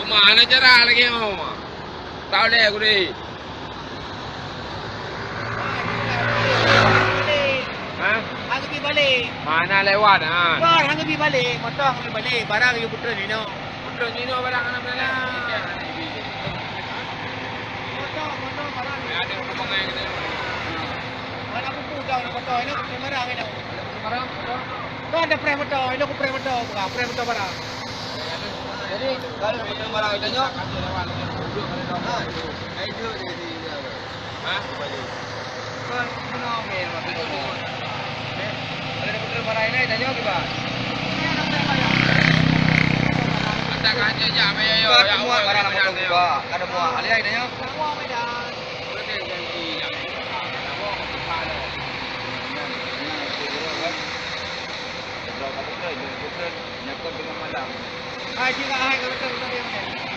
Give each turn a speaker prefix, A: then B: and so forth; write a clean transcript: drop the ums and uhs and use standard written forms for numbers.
A: mana cara lagi tahu deh aku deh. Hah?
B: Hang pergi balik.
A: Mana lewat ah?
B: Bar, hang pergi balik. Motor hang pergi balik. Barang you putra ni no.
A: Betul ni no barang anak mana?
B: Motor barang.
A: Ada pengai kita.
B: Mana buku dah nak motor ini aku marah ini.
A: Barang.
B: Kau ada pre motor, ini aku pre motor, bukan pre motor barang. Jadi kalau motor barang itu nyok. Itu jadi.
A: Hah?
B: Kau punya mail waktu itu. Ada putra barang ini tanya kita.
A: Kita kaji je apa ya?
B: Ada muat barang motor juga. Ada muat. Alih tanya. Muat medan.
A: Boleh janji yang apa kepala.
C: Kalau kamu tu, nyakut dengan malam.
B: Hai, jika hai kalau betul betul dia.